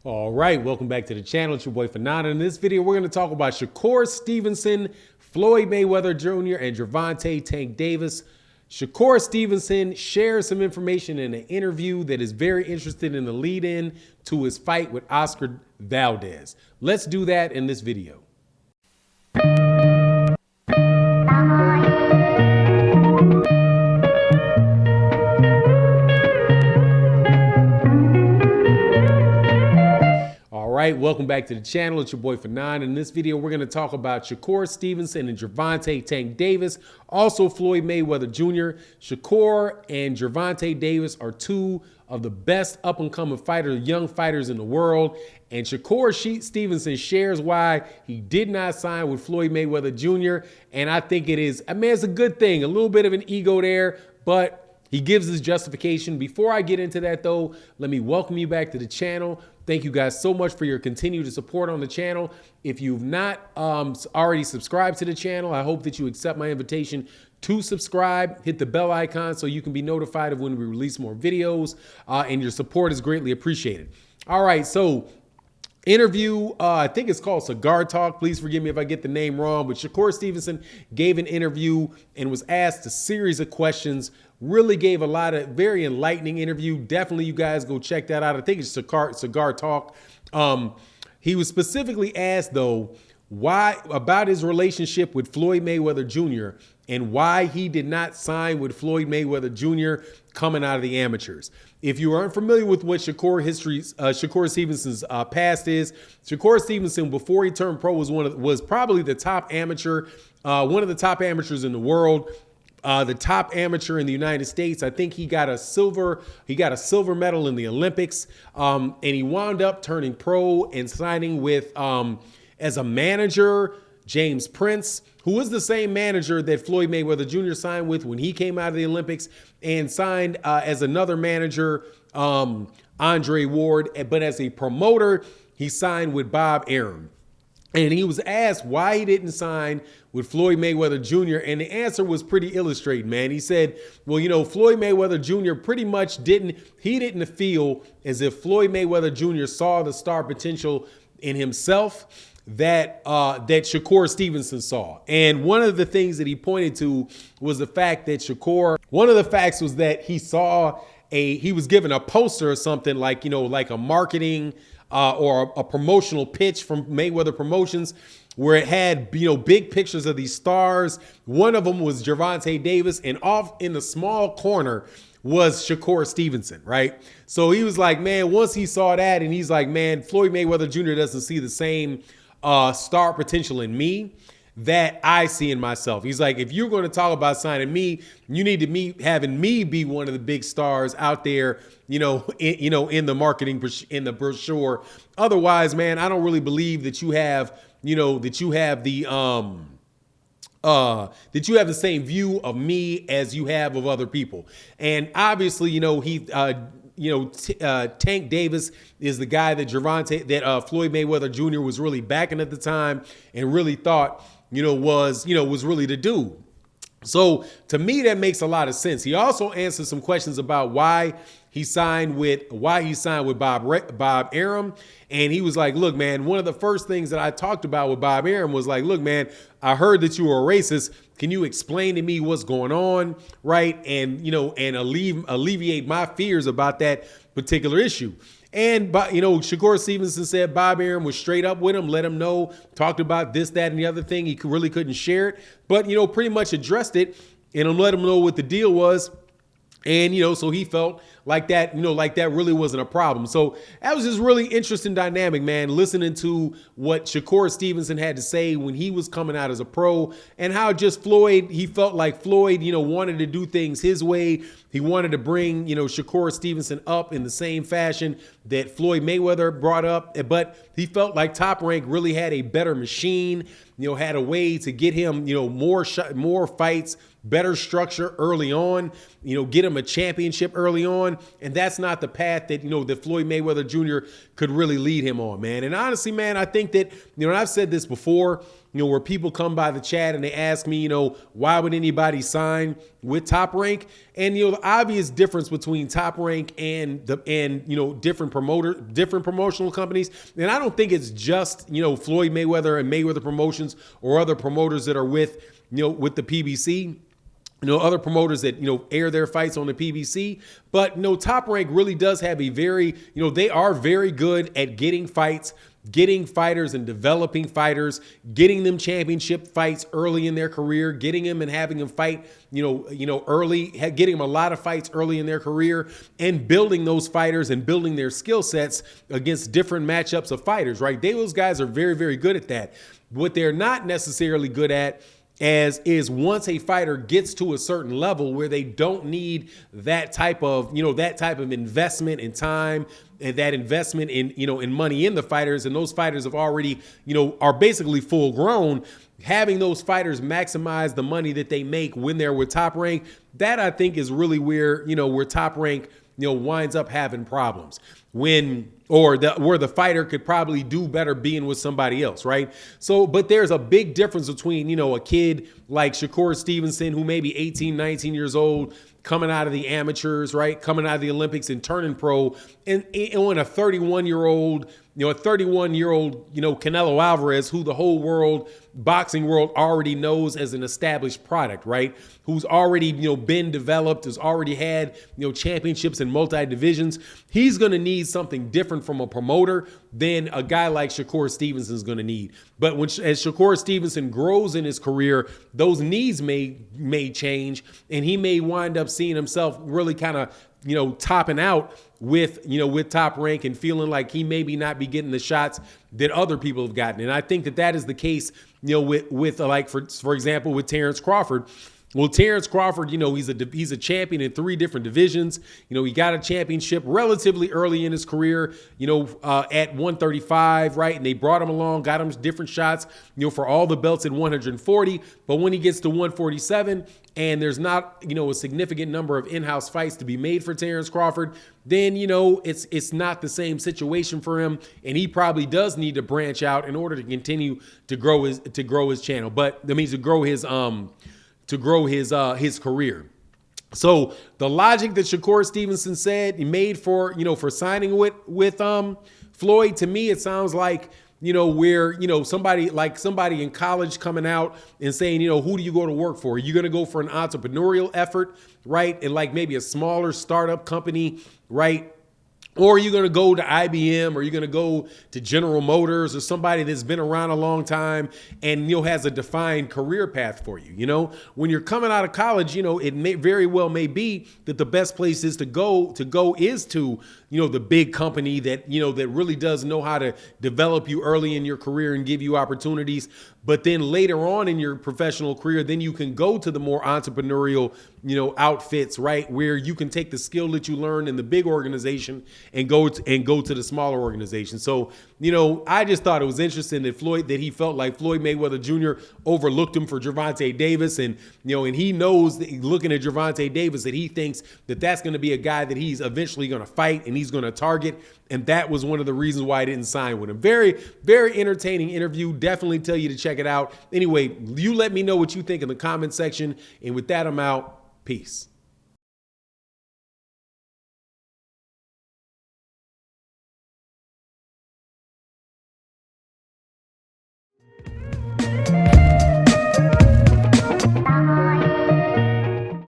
All right, welcome back to the channel. It's your boy Fanana. In this video, we're going to talk about Shakur Stevenson, Floyd Mayweather Jr., and Gervonta Tank Davis. Shakur Stevenson shares some information in an interview that is very interesting in the lead-in to his fight with Oscar Valdez. Let's do that in this video. All right, welcome back to the channel. It's your boy Fanana. In this video, we're going to talk about Shakur Stevenson and Gervonta Tank Davis, also Floyd Mayweather Jr. Shakur and Gervonta Davis are two of the best up-and-coming fighters, young fighters in the world. And Shakur Stevenson shares why he did not sign with Floyd Mayweather Jr. And I think it is, it's a good thing. A little bit of an ego there, but he gives his justification. Before I get into that, though, let me welcome you back to the channel. Thank you guys so much for your continued support on the channel. If you've not already subscribed to the channel, I hope that you accept my invitation to subscribe. Hit the bell icon so you can be notified of when we release more videos, and your support is greatly appreciated. All right, so interview, I think it's called Cigar Talk. Please forgive me if I get the name wrong, but Shakur Stevenson gave an interview and was asked a series of questions. Really gave a lot of very enlightening interview. Definitely you guys go check that out. I think it's Cigar Talk. He was specifically asked, though, why about his relationship with Floyd Mayweather Jr. and why he did not sign with Floyd Mayweather Jr. coming out of the amateurs. If you aren't familiar with what Shakur Stevenson's past is, Shakur Stevenson, before he turned pro, was probably the top amateur, one of the top amateurs in the world. The top amateur in the United States. I think he got a silver medal in the Olympics. And he wound up turning pro and signing with, as a manager, James Prince, who was the same manager that Floyd Mayweather Jr. signed with when he came out of the Olympics, and signed as another manager, Andre Ward. But as a promoter, he signed with Bob Arum. And he was asked why he didn't sign with Floyd Mayweather Jr. And the answer was pretty illustrating, man. He said, well, you know, Floyd Mayweather Jr. pretty much didn't feel as if Floyd Mayweather Jr. saw the star potential in himself that Shakur Stevenson saw. And one of the things that he pointed to was the fact that one of the facts was that he was given a poster or something like, you know, like a marketing or a promotional pitch from Mayweather Promotions, where it had, you know, big pictures of these stars. One of them was Gervonta Davis, and off in the small corner was Shakur Stevenson, right? So he was like, man, once he saw that, and he's like, man, Floyd Mayweather Jr. doesn't see the same star potential in me that I see in myself. He's like, if you're going to talk about signing me, you need to having me be one of the big stars out there, in the marketing, in the brochure. Otherwise, man, I don't really believe that you have, that you have the same view of me as you have of other people. And obviously, Tank Davis is the guy that Floyd Mayweather Jr. was really backing at the time, and really thought, was really the dude. So to me, that makes a lot of sense. He also answered some questions about why he signed with Bob Arum. And he was like, look, man, one of the first things that I talked about with Bob Arum was like, look, man, I heard that you were a racist. Can you explain to me what's going on? Right. And, and alleviate my fears about that particular issue. And, Shakur Stevenson said Bob Arum was straight up with him, let him know, talked about this, that, and the other thing. He really couldn't share it, but, pretty much addressed it and let him know what the deal was. And, so he felt like that, that really wasn't a problem. So that was just really interesting dynamic, man, listening to what Shakur Stevenson had to say when he was coming out as a pro, and how just he felt like Floyd, wanted to do things his way. He wanted to bring, Shakur Stevenson up in the same fashion that Floyd Mayweather brought up. But he felt like Top Rank really had a better machine, had a way to get him, more fights, better structure early on, get him a championship early on. And that's not the path that, that Floyd Mayweather Jr. could really lead him on, man. And honestly, man, I think that, and I've said this before, where people come by the chat and they ask me, why would anybody sign with Top Rank? And, the obvious difference between Top Rank and different promotional companies. And I don't think it's just, Floyd Mayweather and Mayweather Promotions or other promoters that are with the PBC. Other promoters that, air their fights on the PBC. But, Top Rank really does have a very, they are very good at getting fights, getting fighters and developing fighters, getting them championship fights early in their career, getting them and having them fight, early, getting them a lot of fights early in their career, and building those fighters and building their skill sets against different matchups of fighters, right? Those guys are very, very good at that. What they're not necessarily good at is once a fighter gets to a certain level where they don't need that type of investment in time and that investment in money in the fighters, and those fighters have already, are basically full grown, having those fighters maximize the money that they make when they're with Top Rank, that I think is really where Top Rank, winds up having problems where the fighter could probably do better being with somebody else, right? So, but there's a big difference between, a kid like Shakur Stevenson, who may be 18, 19 years old, coming out of the amateurs, right? Coming out of the Olympics and turning pro, and on a 31-year-old, Canelo Alvarez, who the whole boxing world already knows as an established product, right? Who's already, been developed, has already had, championships in multi-divisions. He's going to need something different from a promoter than a guy like Shakur Stevenson is going to need. But as Shakur Stevenson grows in his career, those needs may change, and he may wind up seeing himself really kind of, topping out with Top Rank and feeling like he maybe not be getting the shots that other people have gotten. And I think that is the case, with like, for example, with Terrence Crawford. Well, Terrence Crawford, he's a champion in 3 different divisions. He got a championship relatively early in his career, at 135, right? And they brought him along, got him different shots, for all the belts at 140. But when he gets to 147 and there's not, a significant number of in-house fights to be made for Terrence Crawford, then, it's not the same situation for him. And he probably does need to branch out in order to continue to grow his channel. But that means to grow his career. So the logic that Shakur Stevenson said he made for signing with Floyd, to me, it sounds like, where, somebody in college coming out and saying, who do you go to work for? Are you going to go for an entrepreneurial effort, right? And like maybe a smaller startup company, right? Or are you going to go to IBM, or are you going to go to General Motors, or somebody that's been around a long time and has a defined career path for you? When you're coming out of college, it may very well be that the best place is to go is to the big company that that really does know how to develop you early in your career and give you opportunities. But then later on in your professional career, then you can go to the more entrepreneurial, outfits, right? Where you can take the skill that you learned in the big organization and go to the smaller organization. So, I just thought it was interesting that he felt like Floyd Mayweather Jr. overlooked him for Gervonta Davis. And, and he knows that looking at Gervonta Davis that he thinks that that's going to be a guy that he's eventually going to fight and he's going to target. And that was one of the reasons why I didn't sign with him. Very, very entertaining interview. Definitely tell you to check it out. Anyway, you let me know what you think in the comment section. And with that, I'm out. Peace.